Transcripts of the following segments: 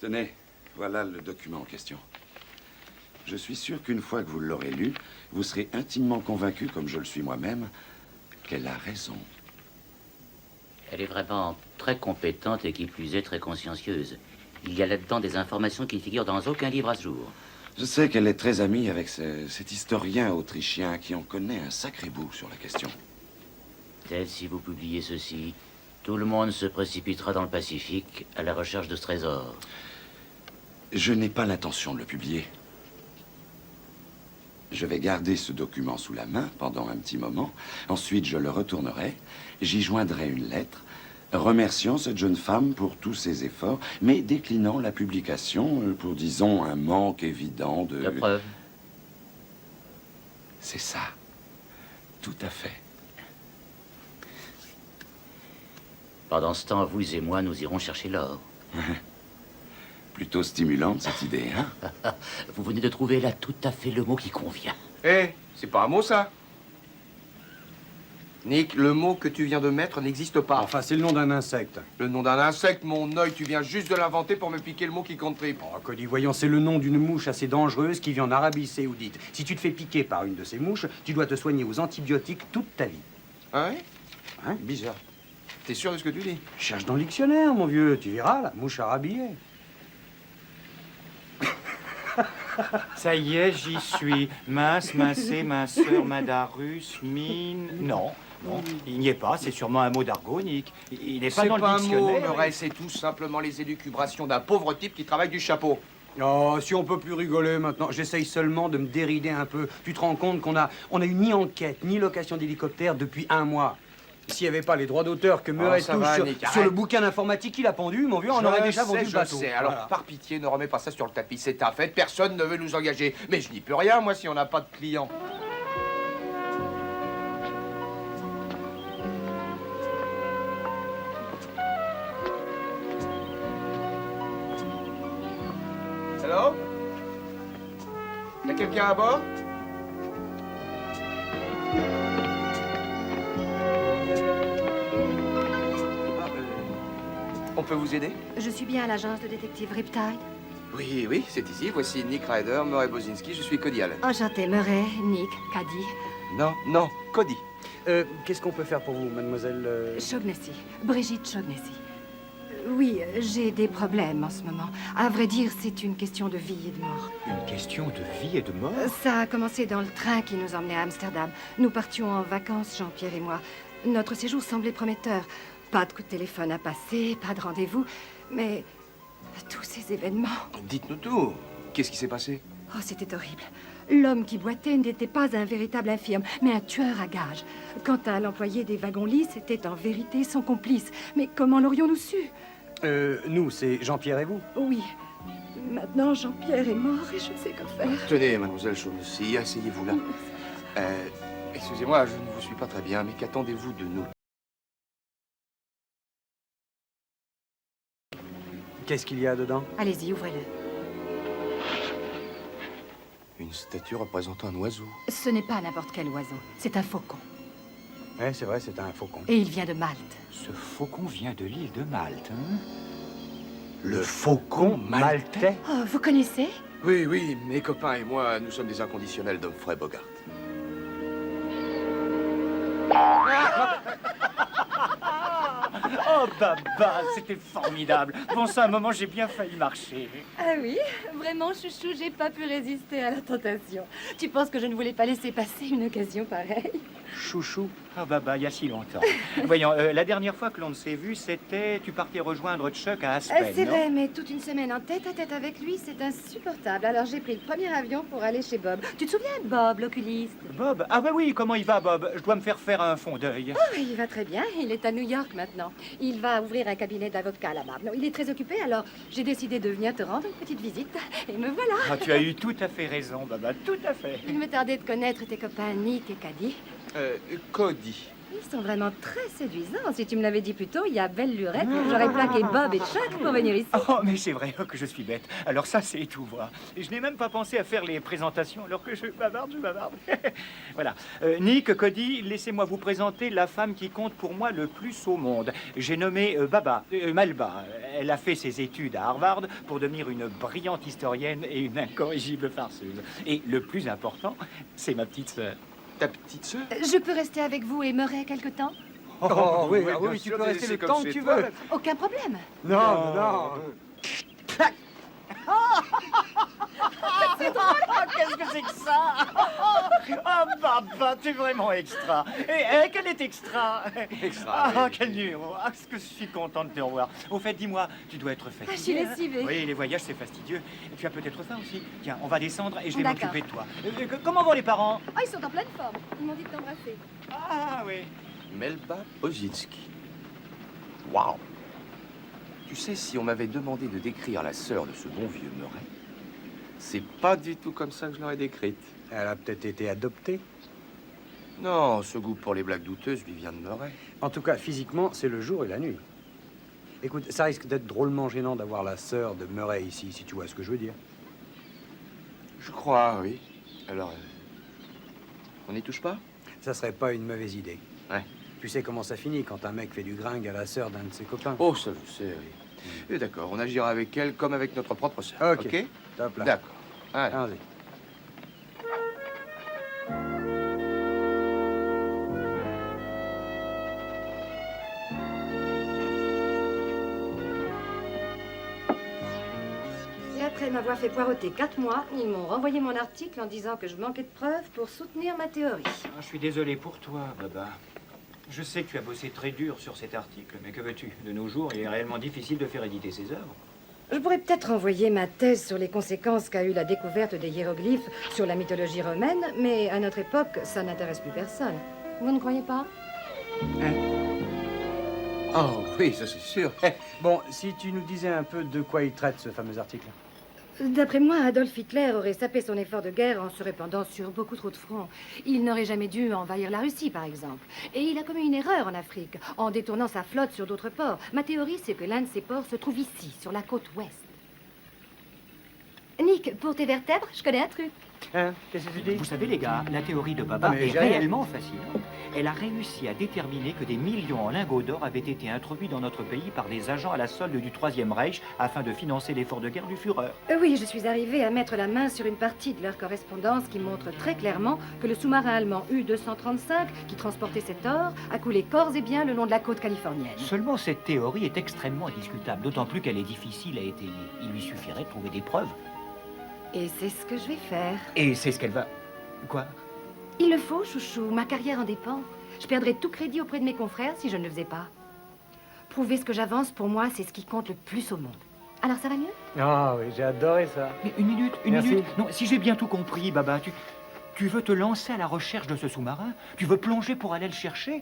Tenez, voilà le document en question. Je suis sûr qu'une fois que vous l'aurez lu, vous serez intimement convaincu, comme je le suis moi-même, qu'elle a raison. Elle est vraiment très compétente et qui plus est très consciencieuse. Il y a là-dedans des informations qui ne figurent dans aucun livre à ce jour. Je sais qu'elle est très amie avec cet historien autrichien qui en connaît un sacré bout sur la question. Ted, si vous publiez ceci, tout le monde se précipitera dans le Pacifique à la recherche de ce trésor. Je n'ai pas l'intention de le publier. Je vais garder ce document sous la main pendant un petit moment. Ensuite, je le retournerai. J'y joindrai une lettre remerciant cette jeune femme pour tous ses efforts, mais déclinant la publication pour, disons, un manque évident de... La preuve? C'est ça. Tout à fait. Pendant ce temps, vous et moi, nous irons chercher l'or. Plutôt stimulante, cette idée, hein? Vous venez de trouver là tout à fait le mot qui convient. Eh, c'est pas un mot, ça. Nick, le mot que tu viens de mettre n'existe pas. Enfin, c'est le nom d'un insecte. Le nom d'un insecte, mon œil, tu viens juste de l'inventer pour me piquer le mot qui compte triple. Oh, Cody, voyons, c'est le nom d'une mouche assez dangereuse qui vit en Arabie Saoudite. Si tu te fais piquer par une de ces mouches, tu dois te soigner aux antibiotiques toute ta vie. Ah ouais? Hein? Bizarre. T'es sûr de ce que tu dis? Cherche dans le dictionnaire, mon vieux, tu verras, la mouche arabillée. Ça y est, j'y suis. Mince, mincé, minceur, madarus, mine... Non, non, il n'y est pas. C'est sûrement un mot d'argot, Nick. Il n'est pas C'est dans le pas un mot, dictionnaire. Murray, c'est tout simplement les élucubrations d'un pauvre type qui travaille du chapeau. Oh, si on peut plus rigoler maintenant, j'essaye seulement de me dérider un peu. Tu te rends compte qu'on a eu ni enquête, ni location d'hélicoptère depuis 1 mois. S'il n'y avait pas les droits d'auteur que Murray ça touche va, sur, Nick, sur arrête. le bouquin d'informatique qu'il a pendu, mon vieux, on aurait déjà vendu le bateau. Je sais. Alors, Voilà. par pitié, ne remets pas ça sur le tapis. C'est un fait. Personne ne veut nous engager. Mais je n'y peux rien, moi, si on n'a pas de clients. Hello? Y a quelqu'un à bord? On peut vous aider? Je suis bien à l'agence de détective Riptide. Oui, oui, c'est ici. Voici Nick Ryder, Murray Bozinski. Je suis Cody Allen. Enchanté, Murray, Nick, Caddy, Non, non, Cody. Qu'est-ce qu'on peut faire pour vous, mademoiselle Shaughnessy, Brigitte Shaughnessy. Oui, j'ai des problèmes en ce moment. À vrai dire, c'est une question de vie et de mort. Une question de vie et de mort? Ça a commencé dans le train qui nous emmenait à Amsterdam. Nous partions en vacances, Jean-Pierre et moi. Notre séjour semblait prometteur. Pas de coup de téléphone à passer, pas de rendez-vous, mais tous ces événements... Dites-nous tout. Qu'est-ce qui s'est passé? Oh, c'était horrible. L'homme qui boitait n'était pas un véritable infirme, mais un tueur à gages. Quant à l'employé des wagons-lits, c'était en vérité son complice. Mais comment l'aurions-nous su? Nous, c'est Jean-Pierre et vous. Oui. Maintenant, Jean-Pierre est mort et je ne sais quoi faire. Tenez, mademoiselle Shaughnessy, asseyez-vous là. Excusez-moi, je ne vous suis pas très bien, mais qu'attendez-vous de nous? Qu'est-ce qu'il y a dedans? Allez-y, ouvrez-le. Une statue représentant un oiseau. Ce n'est pas n'importe quel oiseau, c'est un faucon. Ouais, c'est vrai, c'est un faucon. Et il vient de Malte. Ce faucon vient de l'île de Malte, hein? Le faucon maltais? Oh, vous connaissez? Oui, oui, mes copains et moi, nous sommes des inconditionnels d'Humphrey Bogart. Oh, Baba, c'était formidable. Bon, ça, un moment, j'ai bien failli marcher. Ah oui, vraiment, chouchou, j'ai pas pu résister à la tentation. Tu penses que je ne voulais pas laisser passer une occasion pareille? Chouchou. Ah, Baba, il y a si longtemps. Voyons, la dernière fois que l'on s'est vu, c'était... Tu partais rejoindre Chuck à Aspen, C'est non? vrai, mais toute une semaine en tête-à-tête avec lui, c'est insupportable. Alors j'ai pris le premier avion pour aller chez Bob. Tu te souviens de Bob, l'oculiste? Bob? Ah, bah oui, comment il va, Bob? Je dois me faire faire un fond d'œil. Oh, il va très bien, il est à New York maintenant. Il va ouvrir un cabinet d'avocat là-bas. Non, il est très occupé, alors j'ai décidé de venir te rendre une petite visite. Et me voilà. Ah, tu as eu tout à fait raison, Baba, tout à fait. Il me tardait de connaître tes copains Nick et Caddy. Cody. Ils sont vraiment très séduisants. Si tu me l'avais dit plus tôt, il y a belle lurette, j'aurais plaqué Bob et Chuck pour venir ici. Oh, mais c'est vrai que je suis bête. Alors ça, c'est tout voir. Et je n'ai même pas pensé à faire les présentations alors que je bavarde. Voilà. Nick, Cody, laissez-moi vous présenter la femme qui compte pour moi le plus au monde. J'ai nommé Malba. Elle a fait ses études à Harvard pour devenir une brillante historienne et une incorrigible farceuse. Et le plus important, c'est ma petite sœur. Ta petite sœur? Je peux rester avec vous et Murray quelque temps? Oh, oui, bien oui, tu sûr, peux rester c'est le comme temps chez que tu toi. veux. Aucun problème. Non, non. Qu'est-ce que c'est que ça? Oh, Baba, t'es vraiment extra. Et quel est extra? Extra, Ah, oui. quel numéro. Ah, est-ce que je suis content de te revoir. Au fait, dis-moi, tu dois être fatigué. Je suis hein? lessivée. Oui, les voyages, c'est fastidieux. Et tu as peut-être faim aussi. Tiens, on va descendre et je vais D'accord. m'occuper de toi. Comment vont les parents? Oh, ils sont en pleine forme. Ils m'ont dit de t'embrasser. Ah, oui. Melba Ozitsky. Waouh! Tu sais, si on m'avait demandé de décrire la sœur de ce bon vieux Murray, c'est pas du tout comme ça que je l'aurais décrite. Elle a peut-être été adoptée. Non, ce goût pour les blagues douteuses lui vient de Murray. En tout cas, physiquement, c'est le jour et la nuit. Écoute, ça risque d'être drôlement gênant d'avoir la sœur de Murray ici, si tu vois ce que je veux dire. Je crois, oui. Alors, on n'y touche pas? Ça serait pas une mauvaise idée. Ouais. Tu sais comment ça finit quand un mec fait du gringue à la sœur d'un de ses copains. Oh, ça je sais, oui. Et d'accord, on agira avec elle comme avec notre propre sœur. Ok. Top là. D'accord. Allez. Allez. Et après m'avoir fait poireauter 4 mois, ils m'ont renvoyé mon article en disant que je manquais de preuves pour soutenir ma théorie. Ah, je suis désolé pour toi, Baba. Je sais que tu as bossé très dur sur cet article, mais que veux-tu? De nos jours, il est réellement difficile de faire éditer ses œuvres. Je pourrais peut-être envoyer ma thèse sur les conséquences qu'a eu la découverte des hiéroglyphes sur la mythologie romaine, mais à notre époque, ça n'intéresse plus personne. Vous ne croyez pas? Oh, oui, ça c'est sûr. Bon, si tu nous disais un peu de quoi il traite, ce fameux article. D'après moi, Adolf Hitler aurait sapé son effort de guerre en se répandant sur beaucoup trop de fronts. Il n'aurait jamais dû envahir la Russie, par exemple. Et il a commis une erreur en Afrique, en détournant sa flotte sur d'autres ports. Ma théorie, c'est que l'un de ces ports se trouve ici, sur la côte ouest. Nick, pour tes vertèbres, je connais un truc. Hein? Qu'est-ce que tu dis? Vous savez, les gars, la théorie de Baba Ah, mais est j'ai rien. réellement fascinante. Elle a réussi à déterminer que des millions en lingots d'or avaient été introduits dans notre pays par des agents à la solde du Troisième Reich afin de financer l'effort de guerre du Führer. Oui, je suis arrivée à mettre la main sur une partie de leur correspondance qui montre très clairement que le sous-marin allemand U-235, qui transportait cet or, a coulé corps et biens le long de la côte californienne. Seulement, cette théorie est extrêmement discutable, d'autant plus qu'elle est difficile à étayer. Il lui suffirait de trouver des preuves. Et c'est ce que je vais faire. Et c'est ce qu'elle va... Quoi? Il le faut, chouchou, ma carrière en dépend. Je perdrais tout crédit auprès de mes confrères si je ne le faisais pas. Prouver ce que j'avance, pour moi, c'est ce qui compte le plus au monde. Alors ça va mieux? Ah oui, j'ai adoré ça. Mais une minute. Merci. Non, si j'ai bien tout compris, Baba, tu veux te lancer à la recherche de ce sous-marin? Tu veux plonger pour aller le chercher?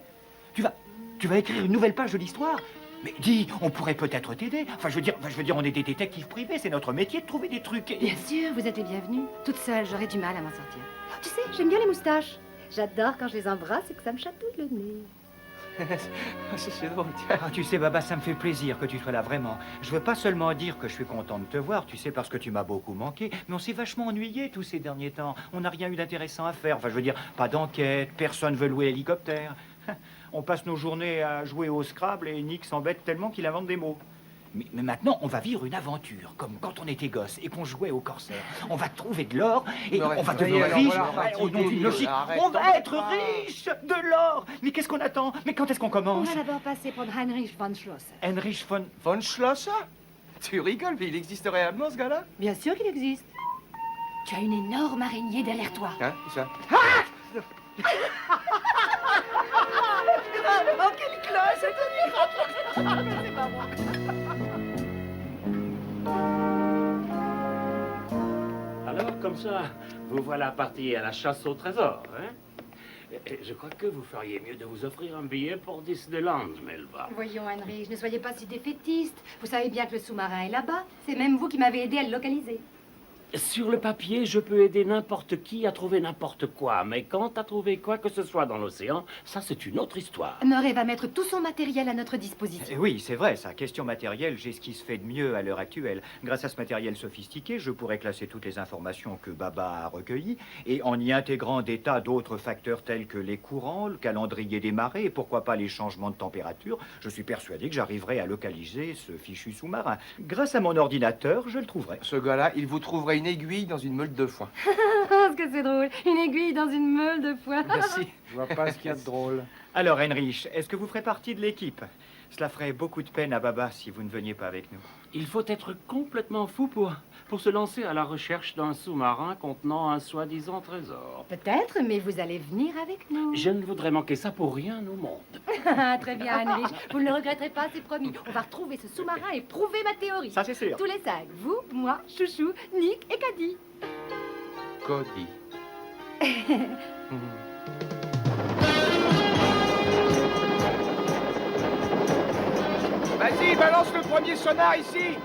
Tu vas écrire une nouvelle page de l'histoire? Mais dis, on pourrait peut-être t'aider. Enfin, je veux dire, on est des détectives privés, c'est notre métier de trouver des trucs. Bien sûr, vous êtes les bienvenus. Toute seule, j'aurais du mal à m'en sortir. Tu sais, j'aime bien les moustaches. J'adore quand je les embrasse et que ça me chatouille le nez. C'est drôle, tiens. Ah, tu sais, Baba, ça me fait plaisir que tu sois là, vraiment. Je veux pas seulement dire que je suis content de te voir, tu sais, parce que tu m'as beaucoup manqué, mais on s'est vachement ennuyé tous ces derniers temps. On n'a rien eu d'intéressant à faire. Enfin, je veux dire, pas d'enquête, personne veut louer l'hélicoptère. On passe nos journées à jouer au Scrabble et Nick s'embête tellement qu'il invente des mots. Mais maintenant, on va vivre une aventure, comme quand on était gosse et qu'on jouait au corsaire. On va trouver de l'or et Non, on va arrête, devenir alors, riche. voilà, Au nom d'une logique, arrête, on va t'embête être pas. riche de l'or. Mais qu'est-ce qu'on attend? Mais quand est-ce qu'on On commence? va d'abord passer pour Heinrich von Schlosser. Heinrich von... Von Schlosser? Tu rigoles, mais il existe réellement, ce gars-là? Bien sûr qu'il existe. Tu as une énorme araignée derrière toi. Hein, c'est ça? Oh, quelle classe! C'est pas moi. Alors, comme ça, vous voilà parti à la chasse au trésor, hein? Et je crois que vous feriez mieux de vous offrir un billet pour Disneyland, Melba. Voyons, Heinrich, ne soyez pas si défaitiste. Vous savez bien que le sous-marin est là-bas. C'est même vous qui m'avez aidé à le localiser. Sur le papier, je peux aider n'importe qui à trouver n'importe quoi. Mais quant à trouver quoi que ce soit dans l'océan, ça c'est une autre histoire. Murray va mettre tout son matériel à notre disposition. Oui, c'est vrai, ça. Question matérielle, j'ai ce qui se fait de mieux à l'heure actuelle. Grâce à ce matériel sophistiqué, je pourrais classer toutes les informations que Baba a recueillies et en y intégrant des tas d'autres facteurs tels que les courants, le calendrier des marées et pourquoi pas les changements de température, je suis persuadé que j'arriverai à localiser ce fichu sous-marin. Grâce à mon ordinateur, je le trouverai. Ce gars-là, il vous trouverait une aiguille dans une meule de foin. Est-ce que c'est drôle? Une aiguille dans une meule de foin. Merci. Je vois pas ce qu'il y a de drôle. Alors, Heinrich, est-ce que vous ferez partie de l'équipe? Cela ferait beaucoup de peine à Baba si vous ne veniez pas avec nous. Il faut être complètement fou pour se lancer à la recherche d'un sous-marin contenant un soi-disant trésor. Peut-être, mais vous allez venir avec nous. Je ne voudrais manquer ça pour rien au monde. Très bien, Heinrich. Vous ne le regretterez pas, c'est promis. On va retrouver ce sous-marin et prouver ma théorie. Ça, c'est sûr. Tous les 5. Vous, moi, Chouchou, Nick et Caddy. Cody. Vas-y, balance le premier sonar ici.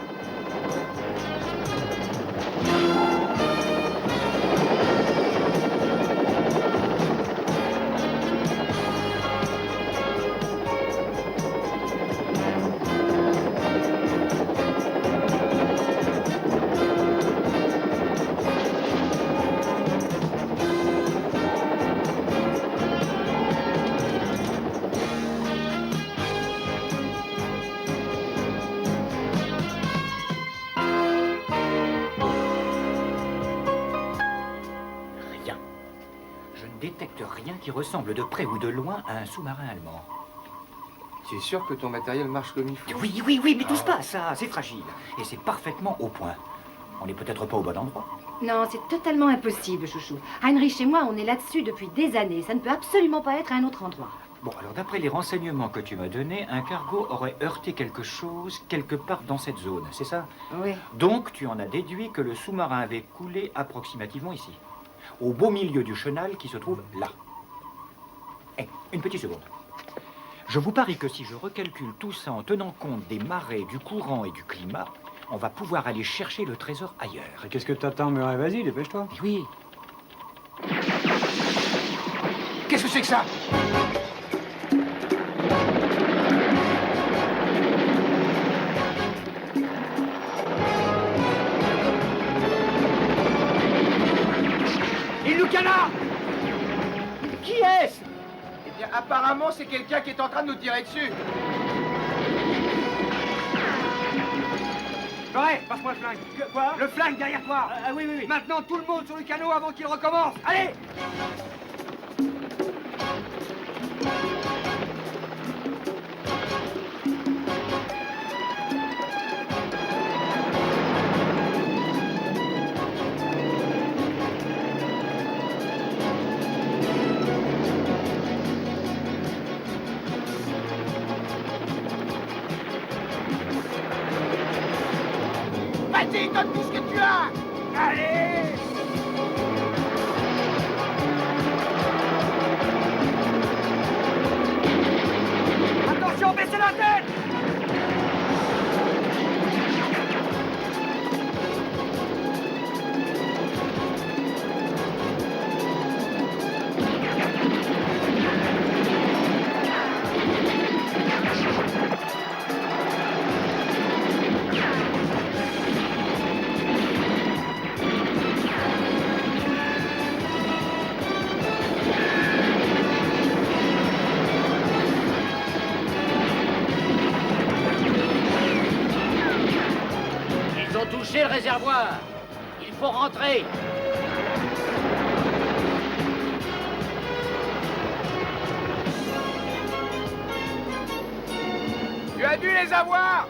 Rien. Je ne détecte rien qui ressemble de près ou de loin à un sous-marin allemand. Tu es sûr que ton matériel marche comme il faut? Oui, mais touche pas à ça, c'est fragile. Et c'est parfaitement au point. On n'est peut-être pas au bon endroit. Non, c'est totalement impossible, Chouchou. Heinrich et moi, on est là-dessus depuis des années. Ça ne peut absolument pas être à un autre endroit. Bon, alors d'après les renseignements que tu m'as donnés, un cargo aurait heurté quelque chose quelque part dans cette zone, c'est ça? Oui. Donc tu en as déduit que le sous-marin avait coulé approximativement ici, au beau milieu du chenal qui se trouve là. Une petite seconde. Je vous parie que si je recalcule tout ça en tenant compte des marées, du courant et du climat, on va pouvoir aller chercher le trésor ailleurs. Qu'est-ce que t'attends, Murray? Vas-y, dépêche-toi. Oui. Qu'est-ce que c'est que ça? Il nous canard! Qui est-ce? Eh bien, apparemment, c'est quelqu'un qui est en train de nous tirer dessus. Murray, passe-moi le flingue. Quoi? Le flingue derrière toi. Oui. Maintenant, tout le monde sur le canot avant qu'il recommence. Allez! Vas-y, donne tout ce que tu as. Allez! Attention, baissez la tête! Ils ont touché le réservoir. Il faut rentrer. Tu as dû les avoir.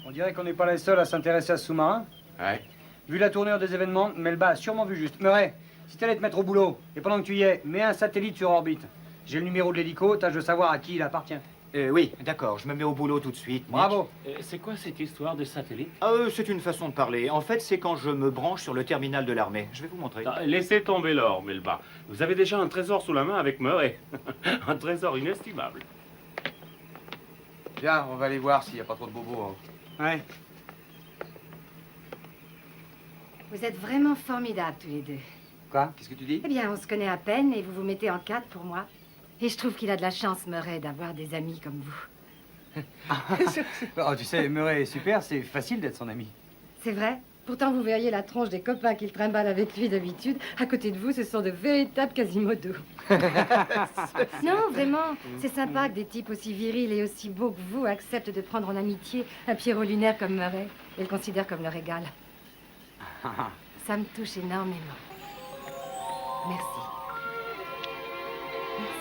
On dirait qu'on n'est pas les seuls à s'intéresser à ce sous-marin. Ouais. Vu la tournure des événements, Melba a sûrement vu juste. Murray, si t'allais te mettre au boulot, et pendant que tu y es, mets un satellite sur orbite. J'ai le numéro de l'hélico, tâche de savoir à qui il appartient. Oui, d'accord, je me mets au boulot tout de suite. Nick. Bravo. C'est quoi cette histoire de satellite? C'est une façon de parler. En fait, c'est quand je me branche sur le terminal de l'armée. Je vais vous montrer. Laissez tomber l'or, Melba. Vous avez déjà un trésor sous la main avec Murray. Un trésor inestimable. Viens, on va aller voir s'il n'y a pas trop de bobos. Hein. Ouais. Vous êtes vraiment formidables tous les deux. Quoi? Qu'est-ce que tu dis? Eh bien, on se connaît à peine et vous vous mettez en quatre pour moi. Et je trouve qu'il a de la chance, Murray, d'avoir des amis comme vous. Oh, tu sais, Murray est super, c'est facile d'être son ami. C'est vrai? Pourtant, vous verriez la tronche des copains qu'il trimballe avec lui d'habitude. À côté de vous, ce sont de véritables Quasimodo. Non, vraiment, c'est sympa que des types aussi virils et aussi beaux que vous acceptent de prendre en amitié un Pierrot lunaire comme Murray et le considèrent comme leur égal. Ça me touche énormément. Merci. Merci.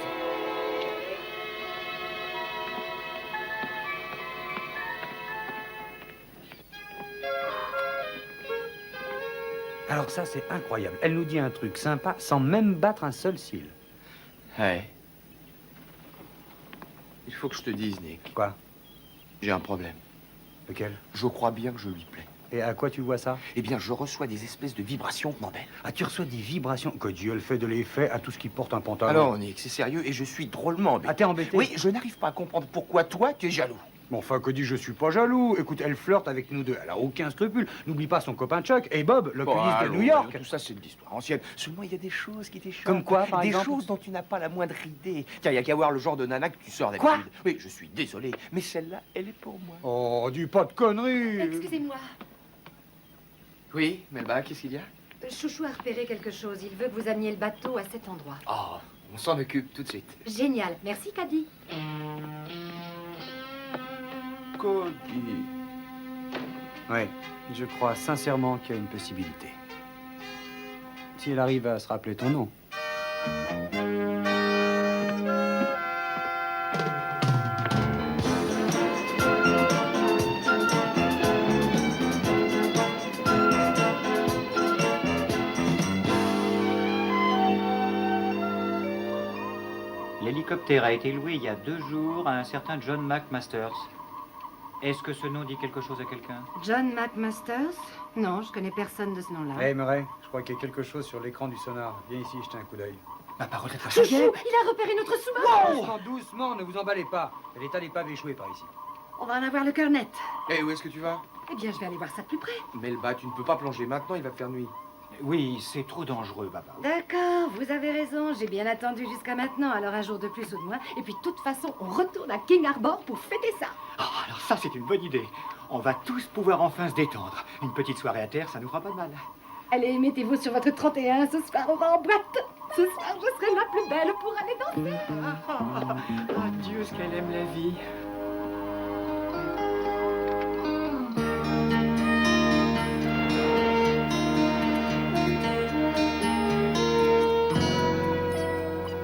Alors ça, c'est incroyable. Elle nous dit un truc sympa sans même battre un seul cil. Ouais. Il faut que je te dise, Nick. Quoi? J'ai un problème. Lequel? Je crois bien que je lui plais. Et à quoi tu vois ça? Eh bien, je reçois des espèces de vibrations que m'embêtent. Ah, tu reçois des vibrations. Que Dieu le fait de l'effet à tout ce qui porte un pantalon. Alors, Nick, c'est sérieux et je suis drôlement embêté. Ah, t'es embêté? Oui, je n'arrive pas à comprendre pourquoi toi, tu es jaloux. Bon, enfin, que dis, je suis pas jaloux. Écoute, elle flirte avec nous deux. Elle a aucun scrupule. N'oublie pas son copain Chuck et Bob, l'oculiste de New York. Tout ça, c'est de l'histoire ancienne. Seulement, il y a des choses qui t'échappent. Comme quoi, par des exemple? choses dont tu n'as pas la moindre idée. Tiens, il n'y a qu'à voir le genre de nana que tu sors Quoi? d'habitude. Oui, je suis désolé, mais celle-là, elle est pour moi. Oh, dis pas de conneries. Excusez-moi, Oui, Melba, qu'est-ce qu'il y a? Chouchou a repéré quelque chose. Il veut que vous ameniez le bateau à cet endroit. Oh, on s'en occupe tout de suite. Génial. Merci, Caddy. Cody. Oui, je crois sincèrement qu'il y a une possibilité. Si elle arrive à se rappeler ton nom. L'hélicoptère a été loué il y a 2 jours à un certain John McMasters. Est-ce que ce nom dit quelque chose à quelqu'un? John McMasters? Non, je connais personne de ce nom-là. Hé, Murray, je crois qu'il y a quelque chose sur l'écran du sonar. Viens ici, jetez un coup d'œil. Ma parole est Chouchou, il a repéré notre sous-marin. Doucement, doucement, ne vous emballez pas. Il y a des tas d'épaves échouées par ici. On va en avoir le cœur net. Eh, où est-ce que tu vas? Eh bien, je vais aller voir ça de plus près. Melba, tu ne peux pas plonger maintenant, il va faire nuit. Oui, c'est trop dangereux, papa. D'accord, vous avez raison. J'ai bien attendu jusqu'à maintenant. Alors, un jour de plus ou de moins. Et puis, de toute façon, on retourne à King Harbor pour fêter ça. Ah, alors ça, c'est une bonne idée. On va tous pouvoir enfin se détendre. Une petite soirée à terre, ça nous fera pas de mal. Allez, mettez-vous sur votre 31. Ce soir, on va en boîte. Ce soir, je serai la plus belle pour aller danser. Ah, Dieu, ce qu'elle aime la vie.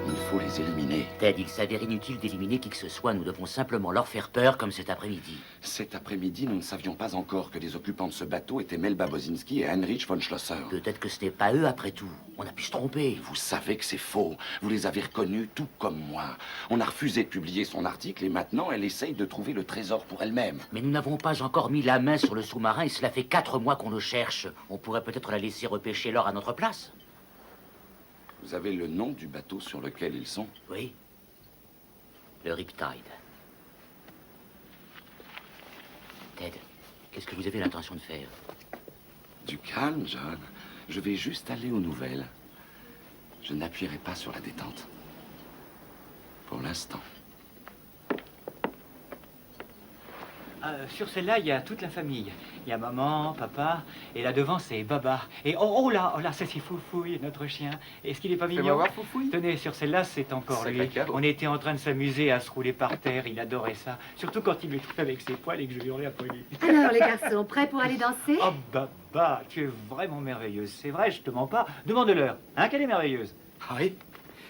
Il faut les éliminer. Ted, il s'avère inutile d'éliminer qui que ce soit. Nous devons simplement leur faire peur, comme cet après-midi. Cet après-midi, nous ne savions pas encore que les occupants de ce bateau étaient Melba Bozinski et Heinrich von Schlosser. Peut-être que ce n'est pas eux, après tout. On a pu se tromper. Vous savez que c'est faux. Vous les avez reconnus, tout comme moi. On a refusé de publier son article et maintenant, elle essaye de trouver le trésor pour elle-même. Mais nous n'avons pas encore mis la main sur le sous-marin et cela fait 4 mois qu'on le cherche. On pourrait peut-être la laisser repêcher l'or à notre place. Vous avez le nom du bateau sur lequel ils sont? Oui. Le Riptide. Ted, qu'est-ce que vous avez l'intention de faire? Du calme, John. Je vais juste aller aux nouvelles. Je n'appuierai pas sur la détente. Pour l'instant. Sur celle-là, il y a toute la famille. Il y a maman, papa, et là devant, c'est Baba. Et oh là, ça c'est Foufouille, notre chien. Est-ce qu'il est pas Fais-moi mignon? voir, Foufouille. Tenez, sur celle-là, c'est encore Sacré lui. cadeau. On était en train de s'amuser à se rouler par terre. Il adorait ça. Surtout quand il me trouvait avec ses poils et que je hurlais à Polly. Alors, les garçons, prêts pour aller danser? Oh, Baba, tu es vraiment merveilleuse. C'est vrai, je te mens pas. Demande-leur, hein, qu'elle est merveilleuse. Ah oui?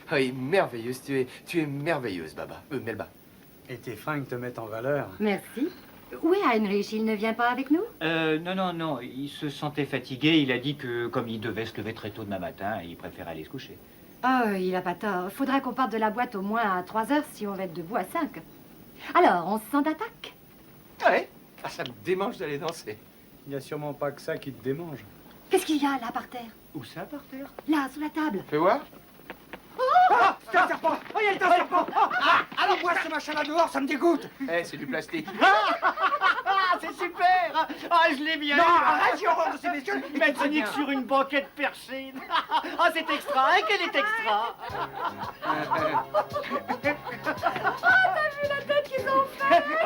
Ah oui, merveilleuse. Tu es merveilleuse, Baba. Melba. Et tes fringues te mettent en valeur. Merci. Où est Heinrich? Il ne vient pas avec nous? Non. Il se sentait fatigué. Il a dit que, comme il devait se lever très tôt demain matin, il préférait aller se coucher. Oh, il a pas tort. Faudra qu'on parte de la boîte au moins à 3 heures si on va être debout à 5. Alors, on se sent d'attaque? Ouais. Ah, ça me démange d'aller danser. Il n'y a sûrement pas que ça qui te démange. Qu'est-ce qu'il y a là par terre? Où ça, par terre? Là, sous la table. Fais voir. Ah, c'est un serpent! Oh, il y a un serpent! Alors, moi ce machin-là dehors, ça me dégoûte. Eh, c'est du plastique. Ah, c'est super. Ah, je l'ai bien Non, eu. arrête, j'ai horreur de ces bestioles. Mettre Sonic sur une banquette perchée. Ah, c'est extra, hein, quel est extra.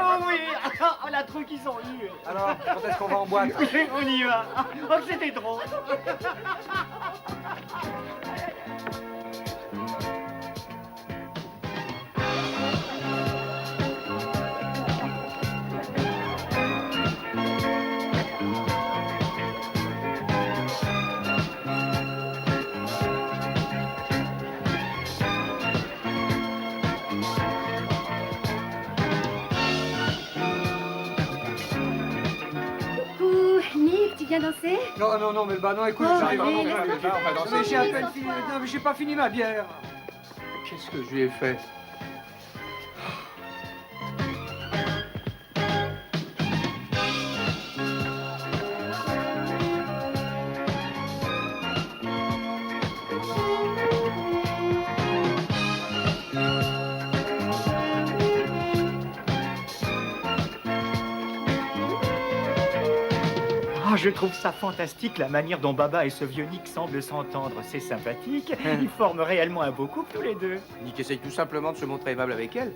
Oh oui, oh, la truc qu'ils ont eu. Alors, quand est-ce qu'on va en boîte? On y va. Oh, que c'était drôle. Coucou, Nick, tu viens danser? Non, mais bah non, écoute, Oh, j'arrive allez, vraiment pas. laisse-le faire. on va danser. Mais j'ai à peine fini. Non, mais j'ai pas fini ma bière. Qu'est-ce que je lui ai fait? Ah, je trouve ça fantastique, la manière dont Baba et ce vieux Nick semblent s'entendre. C'est sympathique. Ils forment réellement un beau couple, tous les deux. Nick essaye tout simplement de se montrer aimable avec elle.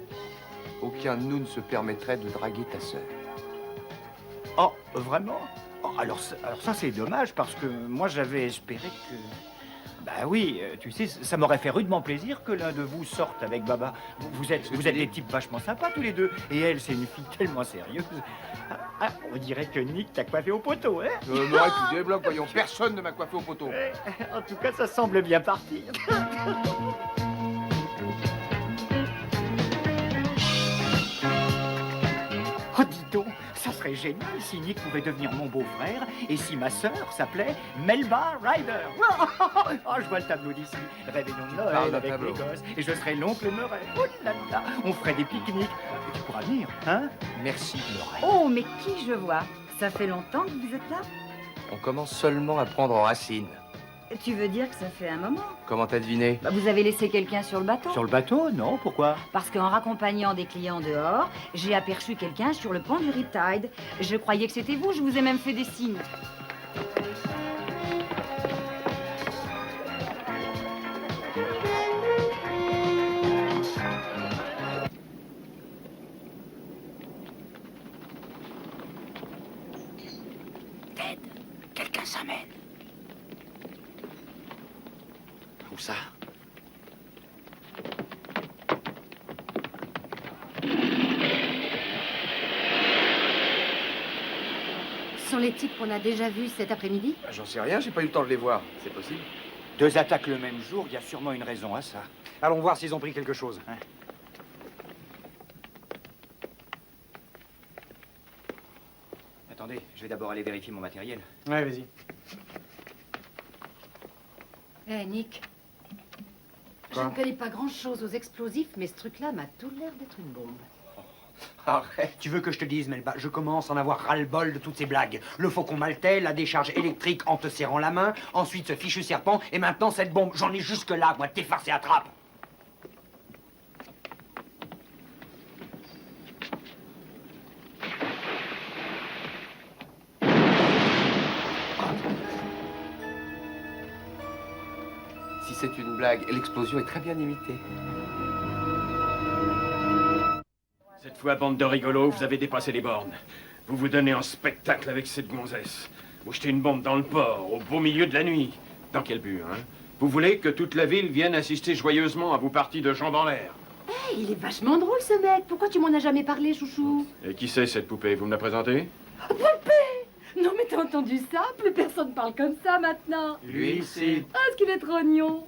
Aucun de nous ne se permettrait de draguer ta sœur. Oh, vraiment? Oh, alors ça, c'est dommage, parce que moi, j'avais espéré que... Bah oui, tu sais, ça m'aurait fait rudement plaisir que l'un de vous sorte avec Baba. Vous êtes des types vachement sympas, tous les deux. Et elle, c'est une fille tellement sérieuse. Ah, on dirait que Nick t'a coiffé au poteau, hein? Non, tu débloques, voyons. Personne ne m'a coiffé au poteau. En tout cas, ça semble bien partir. Oh, dis donc, ça serait génial si Nick pouvait devenir mon beau-frère et si ma sœur s'appelait Melba Ryder. Oh, je vois le tableau d'ici. Réveillon de Parle Noël d'un avec tableau. les gosses. Et je serais l'oncle Murray. Oh là là, on ferait des pique-niques. Tu pourras venir, hein? Merci, Murray. Oh, mais qui je vois? Ça fait longtemps que vous êtes là? On commence seulement à prendre en racine. Tu veux dire que ça fait un moment? Comment t'as deviné? Bah, vous avez laissé quelqu'un sur le bateau? Sur le bateau? Non, pourquoi? Parce qu'en raccompagnant des clients dehors, j'ai aperçu quelqu'un sur le pont du Riptide. Je croyais que c'était vous, je vous ai même fait des signes. Quelqu'un s'amène. Où ça? Ce sont les types qu'on a déjà vus cet après-midi? J'en sais rien, j'ai pas eu le temps de les voir. C'est possible? 2 attaques le même jour, il y a sûrement une raison à ça. Allons voir s'ils ont pris quelque chose. Hein? Attendez, je vais d'abord aller vérifier mon matériel. Ouais, vas-y. Eh, Nick. Je Quoi? ne connais pas grand-chose aux explosifs, mais ce truc-là m'a tout l'air d'être une bombe. Arrête. Tu veux que je te dise, Melba, je commence à en avoir ras-le-bol de toutes ces blagues. Le faucon maltais, la décharge électrique en te serrant la main, ensuite ce fichu serpent, et maintenant cette bombe. J'en ai jusque-là, moi, t'efface et attrape. Si c'est une blague, l'explosion est très bien imitée. Cette fois, bande de rigolos, vous avez dépassé les bornes. Vous vous donnez en spectacle avec cette gonzesse. Vous jetez une bombe dans le port, au beau milieu de la nuit. Dans quel but, hein? Vous voulez que toute la ville vienne assister joyeusement à vos parties de jambes en l'air. Il est vachement drôle, ce mec. Pourquoi tu m'en as jamais parlé, chouchou? Et qui c'est, cette poupée? Vous me la présentez? Non, mais t'as entendu ça? Plus personne parle comme ça, maintenant. Lui, c'est... Ah, est-ce qu'il est trop mignon?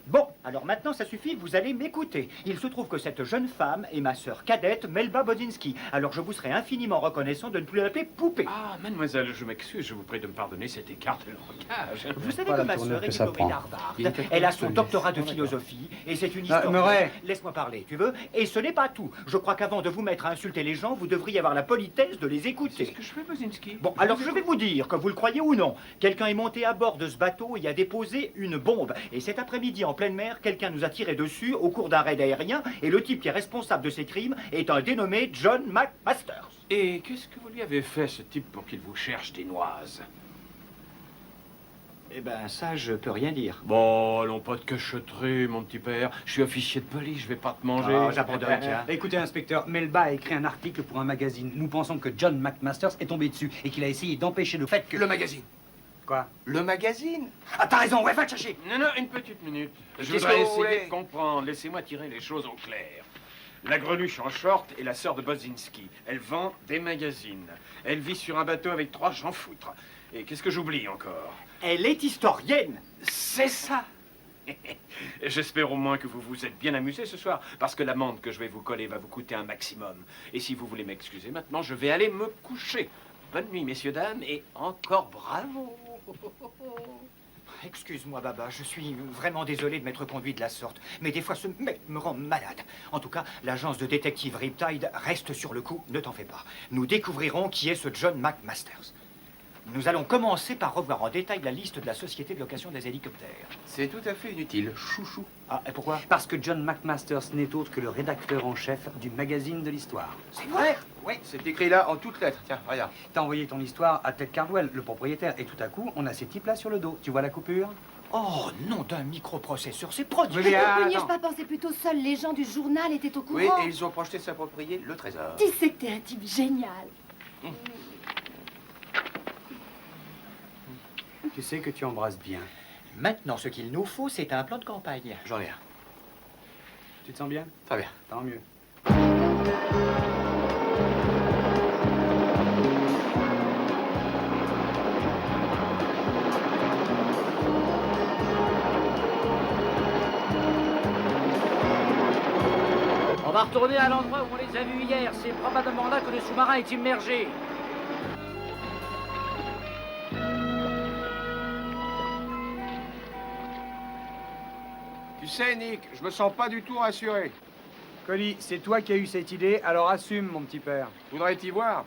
Bon, alors maintenant, ça suffit, vous allez m'écouter. Il se trouve que cette jeune femme est ma sœur cadette, Melba Bodzinski. Alors je vous serai infiniment reconnaissant de ne plus l'appeler poupée. Ah, mademoiselle, je m'excuse, je vous prie de me pardonner cet écart de langage. Vous savez Pas que la ma tournure sœur que est ça diplômée prend. d'Harvard. Il était Elle a son connu. doctorat de philosophie et c'est une histoire. Murray. Laisse-moi parler, tu veux? Et ce n'est pas tout. Je crois qu'avant de vous mettre à insulter les gens, vous devriez avoir la politesse de les C'est ce écouter. que je fais, Bozinski. Bon, alors je vais vous dire, que vous le croyez ou non, quelqu'un est monté à bord de ce bateau et a déposé une bombe. Et cet après-midi, en pleine mer, quelqu'un nous a tiré dessus au cours d'un raid aérien et le type qui est responsable de ces crimes est un dénommé John McMasters. Et qu'est-ce que vous lui avez fait, ce type, pour qu'il vous cherche des noises? Eh ben, ça, je peux rien dire. Bon, allons pas de cachotterie, mon petit père. Je suis officier de police, je vais pas te manger. Ah, j'abandonne, tiens. Écoutez, inspecteur, Melba a écrit un article pour un magazine. Nous pensons que John McMasters est tombé dessus et qu'il a essayé d'empêcher le fait que... Le magazine. Quoi? Le magazine. Ah, t'as raison, ouais, va te chercher. Non, une petite minute. Je Qu'est-ce voudrais que vous essayer voulez? de comprendre. Laissez-moi tirer les choses au clair. La greluche en short est la sœur de Bozinski. Elle vend des magazines. Elle vit sur un bateau avec 3 jean-foutres. Et qu'est-ce que j'oublie encore? Elle est historienne. C'est ça. J'espère au moins que vous vous êtes bien amusé ce soir, parce que l'amende que je vais vous coller va vous coûter un maximum. Et si vous voulez m'excuser maintenant, je vais aller me coucher. Bonne nuit, messieurs, dames, et encore bravo. Excuse-moi, Baba, je suis vraiment désolé de m'être conduit de la sorte. Mais des fois, ce mec me rend malade. En tout cas, l'agence de détective Riptide reste sur le coup, ne t'en fais pas. Nous découvrirons qui est ce John McMasters. Nous allons commencer par revoir en détail la liste de la société de location des hélicoptères. C'est tout à fait inutile. Chouchou. Ah, et pourquoi? Parce que John McMasters n'est autre que le rédacteur en chef du magazine de l'histoire. C'est vrai? Oui. C'est écrit là en toutes lettres. Tiens, regarde. T'as envoyé ton histoire à Ted Cardwell, le propriétaire, et tout à coup, on a ces types-là sur le dos. Tu vois la coupure? Oh, nom d'un microprocesseur, c'est prodigieux. Oui, mais, Ne pourriez-je attends. pas penser plutôt seul? Les gens du journal étaient au courant. Oui, et ils ont projeté s'approprier le trésor. Tu sais que t'es un type génial. Tu sais que tu embrasses bien. Maintenant, ce qu'il nous faut, c'est un plan de campagne. J'en ai un. Tu te sens bien? Très bien. Tant mieux. On va retourner à l'endroit où on les a vus hier. C'est probablement là que le sous-marin est immergé. Tu sais, Nick, je me sens pas du tout rassuré. Colly, c'est toi qui as eu cette idée, alors assume, mon petit père. Voudrais t'y voir.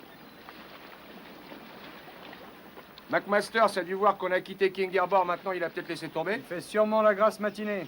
McMasters a dû voir qu'on a quitté King Harbor. Maintenant, il a peut-être laissé tomber. Il fait sûrement la grasse matinée.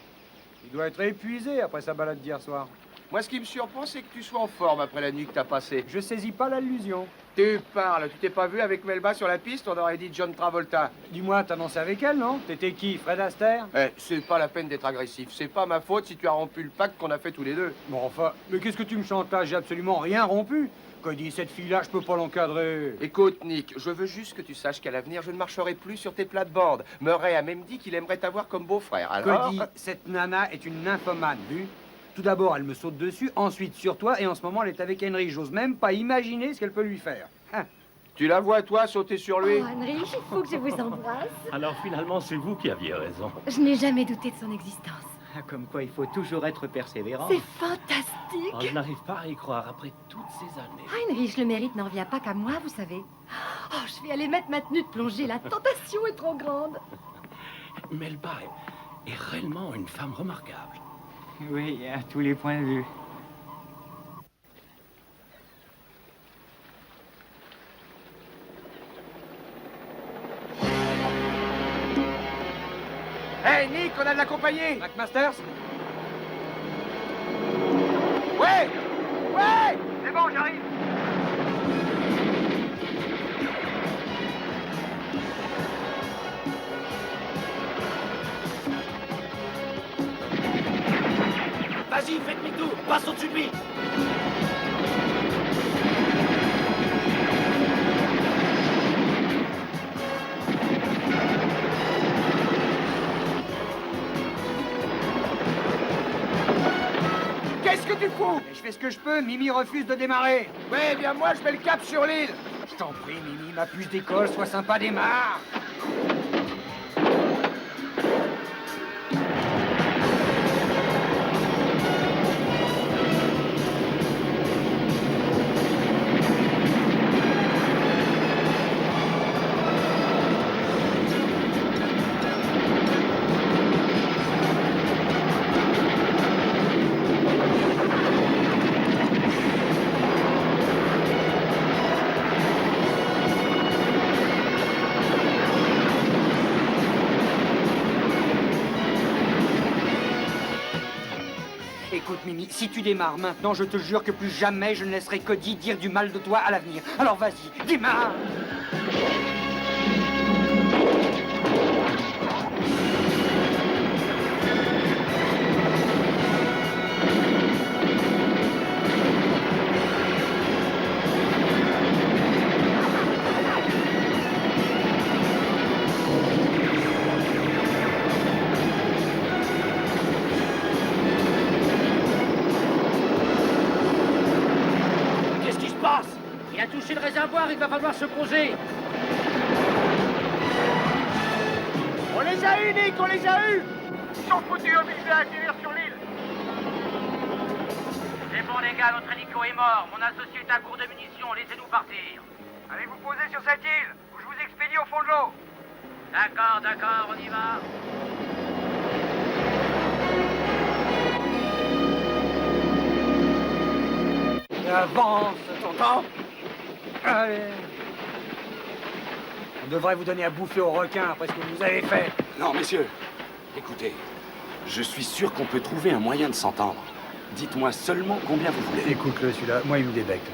Il doit être épuisé après sa balade d'hier soir. Moi, ce qui me surprend, c'est que tu sois en forme après la nuit que t'as passée. Je saisis pas l'allusion. Tu parles. Tu t'es pas vu avec Melba sur la piste? On aurait dit John Travolta. Dis-moi, t'as dansé avec elle, non? T'étais qui, Fred Astaire? Eh, c'est pas la peine d'être agressif. C'est pas ma faute si tu as rompu le pacte qu'on a fait tous les deux. Bon, enfin, mais qu'est-ce que tu me chantages? J'ai absolument rien rompu. Cody, cette fille-là, je peux pas l'encadrer. Écoute, Nick, je veux juste que tu saches qu'à l'avenir, je ne marcherai plus sur tes plates-bandes. Murray a même dit qu'il aimerait t'avoir comme beau-frère. Alors... Cody, cette nana est une nymphomane, vu? Tout d'abord, elle me saute dessus, ensuite sur toi, et en ce moment, elle est avec Henry. J'ose même pas imaginer ce qu'elle peut lui faire. Hein. Tu la vois, toi, sauter sur lui? Oh, Henry, il faut que je vous embrasse. Alors finalement, c'est vous qui aviez raison. Je n'ai jamais douté de son existence. Ah, comme quoi, il faut toujours être persévérant. C'est fantastique. Oh, je n'arrive pas à y croire après toutes ces années. Heinrich, le mérite n'en vient pas qu'à moi, vous savez. Oh, je vais aller mettre ma tenue de plongée. La tentation est trop grande. Melba est réellement une femme remarquable. Oui, à tous les points de vue. Hey, Nick, on a de la compagnie! McMasters? Ouais! Ouais! C'est bon, j'arrive! Vas-y, faites demi-tour, passe au-dessus de lui. Qu'est-ce que tu fous? Je fais ce que je peux, Mimi refuse de démarrer. Ouais, eh bien moi, je mets le cap sur l'île. Je t'en prie, Mimi, ma puce d'école, sois sympa, démarre. Tony, si tu démarres maintenant, je te jure que plus jamais je ne laisserai Cody dire du mal de toi à l'avenir. Alors vas-y, démarre! Qu'est-ce qui se passe? Il a touché le réservoir, il va falloir se poser. On les a eus, Nick, on les a eus! Ils sont foutus, obligés à atterrir sur l'île. C'est bon les gars, notre hélico est mort. Mon associé est à court de munitions, laissez-nous partir. Allez vous poser sur cette île, ou je vous expédie au fond de l'eau. D'accord, d'accord, on y va. Avance, t'entends? Allez. On devrait vous donner à bouffer aux requins après ce que vous avez fait. Non, messieurs, écoutez, je suis sûr qu'on peut trouver un moyen de s'entendre. Dites-moi seulement combien vous voulez. Écoute-le, celui-là, moi, il me débecte.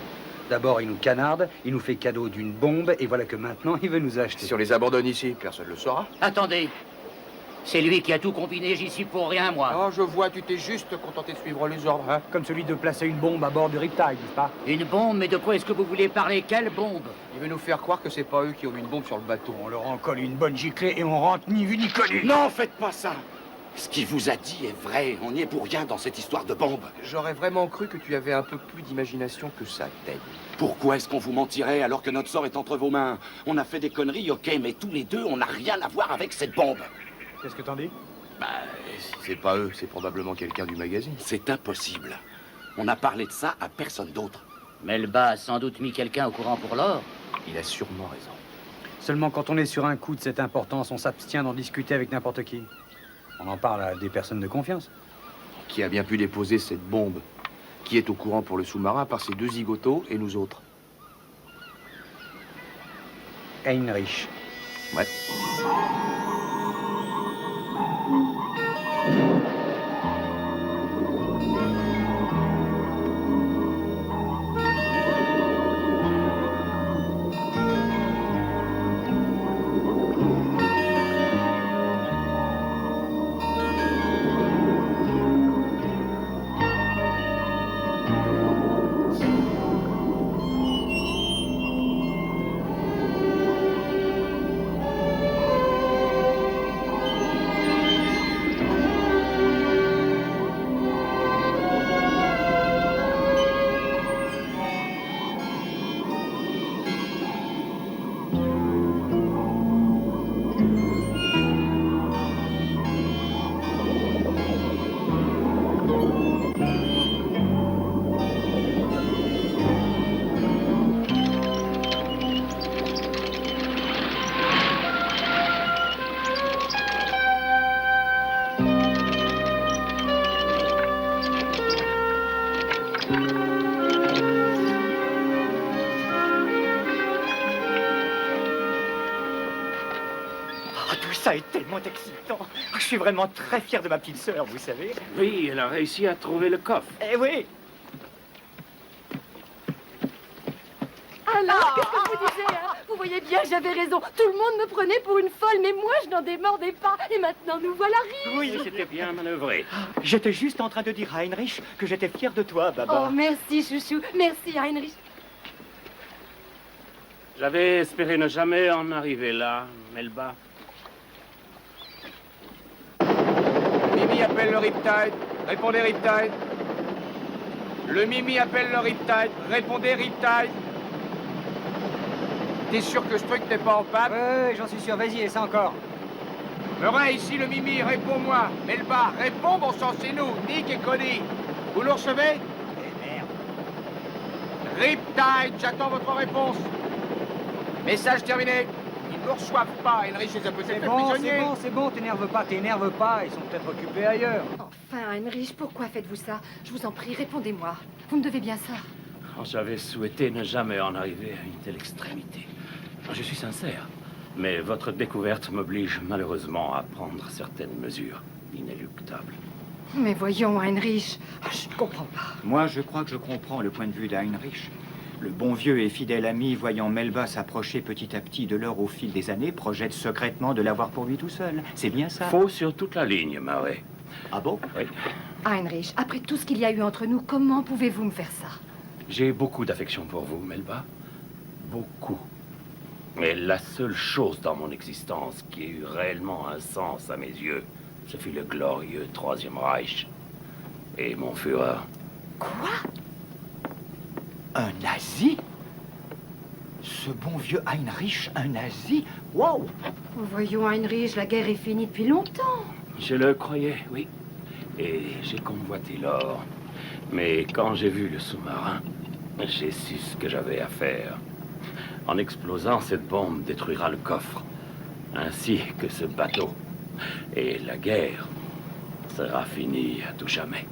D'abord, il nous canarde, il nous fait cadeau d'une bombe, et voilà que maintenant, il veut nous acheter. Si on les abandonne ici, personne ne le saura. Attendez. C'est lui qui a tout combiné, j'y suis pour rien, moi. Oh, je vois, tu t'es juste contenté de suivre les ordres, hein. Comme celui de placer une bombe à bord du Riptide, n'est-ce pas? Une bombe, mais de quoi est-ce que vous voulez parler? Quelle bombe? Il veut nous faire croire que c'est pas eux qui ont mis une bombe sur le bateau. On leur en colle une bonne giclée et on rentre ni vu ni connu. Non, faites pas ça. Ce qu'il vous a dit est vrai. On n'y est pour rien dans cette histoire de bombe. J'aurais vraiment cru que tu avais un peu plus d'imagination que ça, Ted. Pourquoi est-ce qu'on vous mentirait alors que notre sort est entre vos mains? On a fait des conneries, ok, mais tous les deux, on n'a rien à voir avec cette bombe. Qu'est-ce que t'en dis? Bah, si c'est pas eux, c'est probablement quelqu'un du magazine. C'est impossible. On a parlé de ça à personne d'autre. Melba a sans doute mis quelqu'un au courant pour l'or. Il a sûrement raison. Seulement quand on est sur un coup de cette importance, on s'abstient d'en discuter avec n'importe qui. On en parle à des personnes de confiance. Qui a bien pu déposer cette bombe? Qui est au courant pour le sous-marin par ces deux zigotos et nous autres? Heinrich. Ouais. Tout ça est tellement excitant. Je suis vraiment très fier de ma petite sœur, vous savez. Oui, elle a réussi à trouver le coffre. Eh oui. Alors, qu'est-ce que vous disiez, hein? Vous voyez bien, j'avais raison. Tout le monde me prenait pour une folle, mais moi, je n'en démordais pas. Et maintenant, nous voilà riches. Oui, C'était bien manœuvré. j'étais juste en train de dire à Heinrich que j'étais fier de toi, Baba. Oh, merci, chouchou. Merci, Heinrich. J'avais espéré ne jamais en arriver là, Melba. Mimi appelle le Riptide. Répondez Riptide. Le Mimi appelle le Riptide. Répondez Riptide. T'es sûr que ce truc n'est pas en panne? Ouais, j'en suis sûr. Vas-y, essaie encore. Murray, ici le Mimi, réponds-moi. Melba, réponds, bon sang, c'est nous, Nick et Cody. Vous le recevez? Eh merde. Riptide, j'attends votre réponse. Message terminé. Ils ne nous reçoivent pas. Heinrich les a peut-être fait prisonniers. C'est bon, t'énerve pas, Ils sont peut-être occupés ailleurs. Enfin, Heinrich, pourquoi faites-vous ça? Je vous en prie, répondez-moi. Vous me devez bien ça. Oh, j'avais souhaité ne jamais en arriver à une telle extrémité. Je suis sincère, mais votre découverte m'oblige malheureusement à prendre certaines mesures inéluctables. Mais voyons, Heinrich, je ne comprends pas. Moi, je crois que je comprends le point de vue d'Heinrich. Le bon vieux et fidèle ami, voyant Melba s'approcher petit à petit de l'heure au fil des années, projette secrètement de l'avoir pour lui tout seul. C'est bien ça? Faux sur toute la ligne, Murray. Ah bon? Oui. Heinrich, après tout ce qu'il y a eu entre nous, comment pouvez-vous me faire ça? J'ai beaucoup d'affection pour vous, Melba. Beaucoup. Mais la seule chose dans mon existence qui ait eu réellement un sens à mes yeux, ce fut le glorieux Troisième Reich. Et mon Führer. Quoi? Un nazi? Ce bon vieux Heinrich, un nazi? Wow! Voyons, Heinrich, la guerre est finie depuis longtemps. Je le croyais, oui. Et j'ai convoité l'or. Mais quand j'ai vu le sous-marin, j'ai su ce que j'avais à faire. En explosant, cette bombe détruira le coffre, ainsi que ce bateau. Et la guerre sera finie à tout jamais.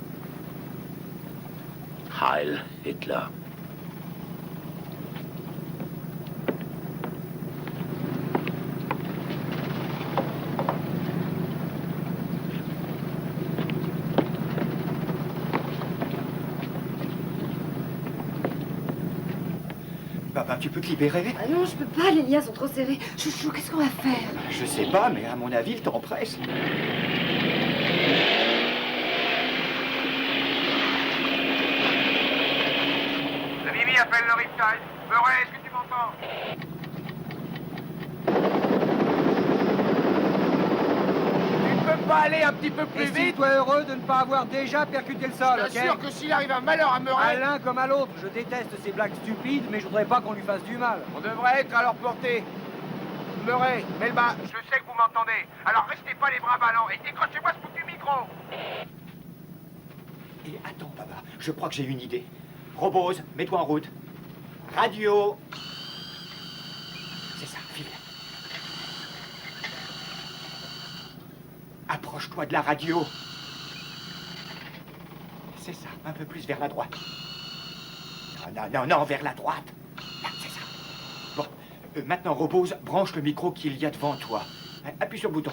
Heil Hitler. Papa, tu peux te libérer? Ah non, je peux pas, les liens sont trop serrés. Chouchou, qu'est-ce qu'on va faire? Je sais pas, mais à mon avis, le temps presse. Le Mimi appelle le Riptide. Murray, est-ce que tu m'entends? Tu peux pas aller un petit peu plus Et vite? toi heureux de ne pas avoir déjà percuté le sol, Bien ok? sûr que s'il arrive un malheur à Murray, À l'un comme à l'autre, je déteste ces blagues stupides, mais je voudrais pas qu'on lui fasse du mal. on devrait être à leur portée. Murray, Melba, je sais que vous m'entendez. Alors restez pas les bras ballants et décrochez-moi ce foutu micro. Et attends, papa, je crois que j'ai une idée. Robose, mets-toi en route. Radio. C'est ça, file. Approche-toi de la radio. C'est ça, un peu plus vers la droite. Non, vers la droite. Là, c'est ça. Bon, maintenant, Robose, branche le micro qu'il y a devant toi. Hein, appuie sur le bouton.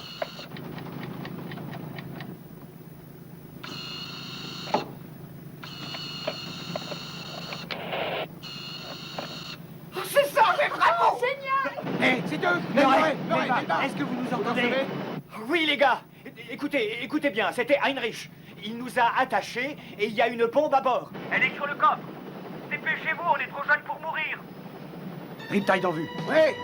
C'est ça, mais bravo! Hé, c'est eux! Murray, Melba, Melba, est-ce que vous nous Vous entendez? entendez? Oui, les gars, écoutez bien, c'était Heinrich. Il nous a attachés et il y a une bombe à bord. Elle est sur le coffre. Dépêchez-vous, on est trop jeunes pour mourir. Riptide en vue. Oui.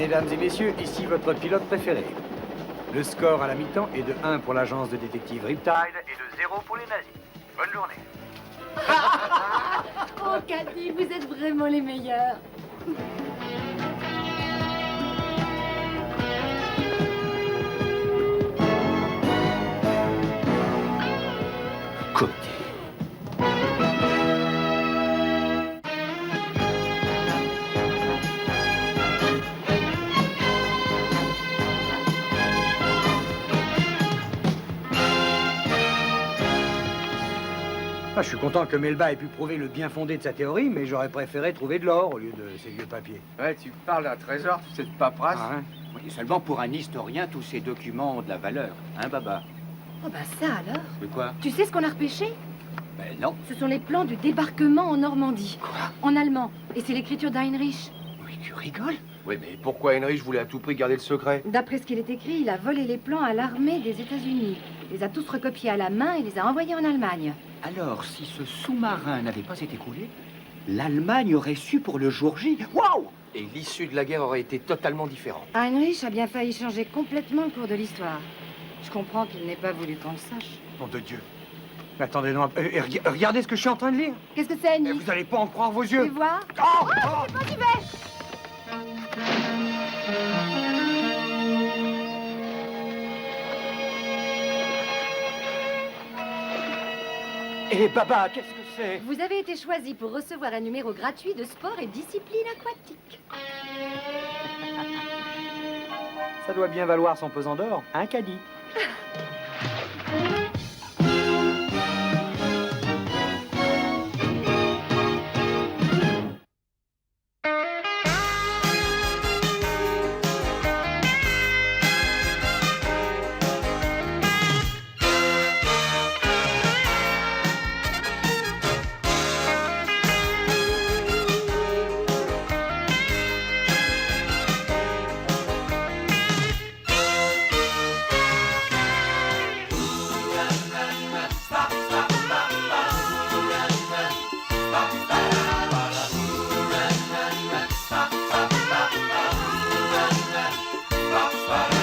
mesdames et messieurs, ici votre pilote préféré. Le score à la mi-temps est de 1 pour l'agence de détective Riptide et de 0 pour les nazis. Bonne journée. Oh, Cathy, vous êtes vraiment les meilleurs. Côté. Ah, je suis content que Melba ait pu prouver le bien fondé de sa théorie, mais j'aurais préféré trouver de l'or au lieu de ces vieux papiers. Ouais, tu parles d'un trésor, toute cette paperasse. Ah, hein. Oui, seulement pour un historien, tous ces documents ont de la valeur. Hein, Baba? Oh, bah ça alors. Mais quoi? Tu sais ce qu'on a repêché? Ben non. Ce sont les plans du débarquement en Normandie. Quoi? En allemand. Et c'est l'écriture d'Heinrich. Oui, tu rigoles? Oui, mais pourquoi Heinrich voulait à tout prix garder le secret? D'après ce qu'il est écrit, il a volé les plans à l'armée des États-Unis. Les a tous recopiés à la main et les a envoyés en Allemagne. Alors, si ce sous-marin n'avait pas été coulé, l'Allemagne aurait su pour le jour J. Waouh! Et l'issue de la guerre aurait été totalement différente. Heinrich a bien failli changer complètement le cours de l'histoire. Je comprends qu'il n'ait pas voulu qu'on le sache. Nom de Dieu. Mais attendez, non, regardez ce que je suis en train de lire. Qu'est-ce que c'est, Et Nick? vous allez pas en croire vos Tu yeux. vois? Oh, Oh, oh. c'est pas j'y vais. Eh, Baba, qu'est-ce que c'est? Vous avez été choisi pour recevoir un numéro gratuit de sport et discipline aquatique. Ça doit bien valoir son pesant d'or. Un caddie. Stop.